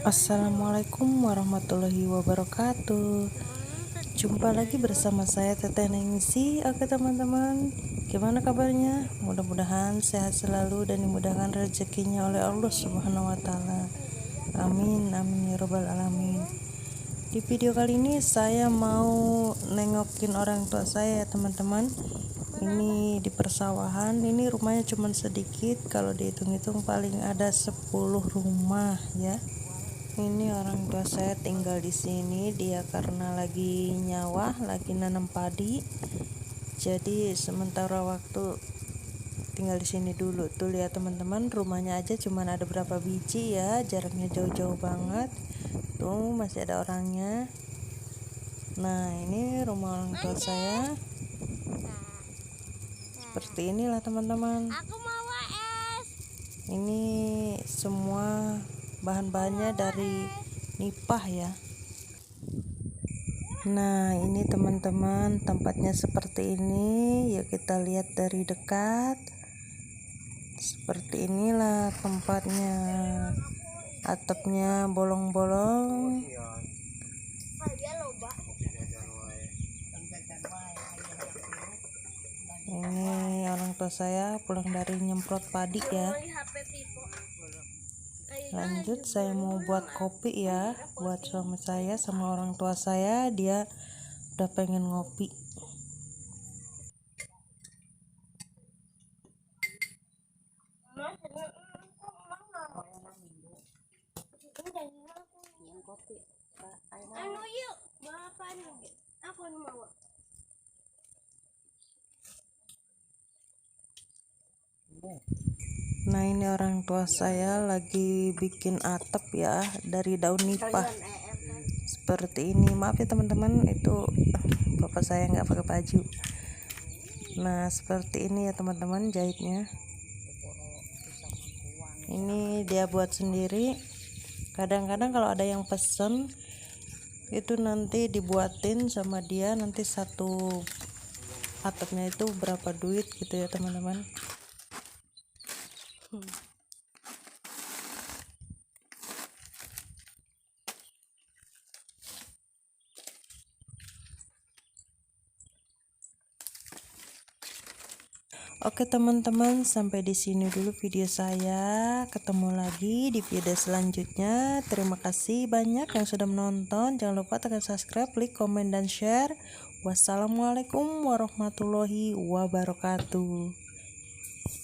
Assalamualaikum warahmatullahi wabarakatuh. Jumpa lagi bersama saya Teteh Nengsi. Oke teman-teman, gimana kabarnya? Mudah-mudahan sehat selalu dan dimudahkan rezekinya oleh Allah Subhanahu wa taala. Amin amin ya robbal alamin. Di video kali ini saya mau nengokin orang tua saya ya teman-teman. Ini di persawahan. Ini rumahnya cuma sedikit, kalau dihitung-hitung paling ada 10 rumah ya. Ini orang tua saya tinggal di sini, dia karena lagi nyawah, lagi nanam padi. Jadi sementara waktu tinggal di sini dulu. Tuh lihat teman-teman, rumahnya aja cuman ada berapa biji ya, jaraknya jauh-jauh banget. Tuh masih ada orangnya. Nah, ini rumah orang tua saya. Seperti inilah teman-teman. Ini semua bahan-bahannya dari nipah ya. Nah, ini teman-teman, tempatnya seperti ini. Yuk kita lihat dari dekat. Seperti inilah tempatnya. Atapnya bolong-bolong. Ini orang tua saya pulang dari nyemprot padi ya. Lanjut, saya mau buat kopi ya buat suami saya sama orang tua saya. Dia udah pengen ngopi. Nah, ini orang tua saya lagi bikin atap ya dari daun nipah. Seperti ini. Maaf ya teman-teman, itu bapak saya nggak pakai baju. Nah, seperti ini ya teman-teman jahitnya. Ini dia buat sendiri. Kadang-kadang kalau ada yang pesen itu nanti dibuatin sama dia, nanti satu atapnya itu berapa duit gitu ya teman-teman. Oke teman-teman, sampai di sini dulu video saya. Ketemu lagi di video selanjutnya. Terima kasih banyak yang sudah menonton. Jangan lupa tekan subscribe, like, komen, dan share. Wassalamualaikum warahmatullahi wabarakatuh.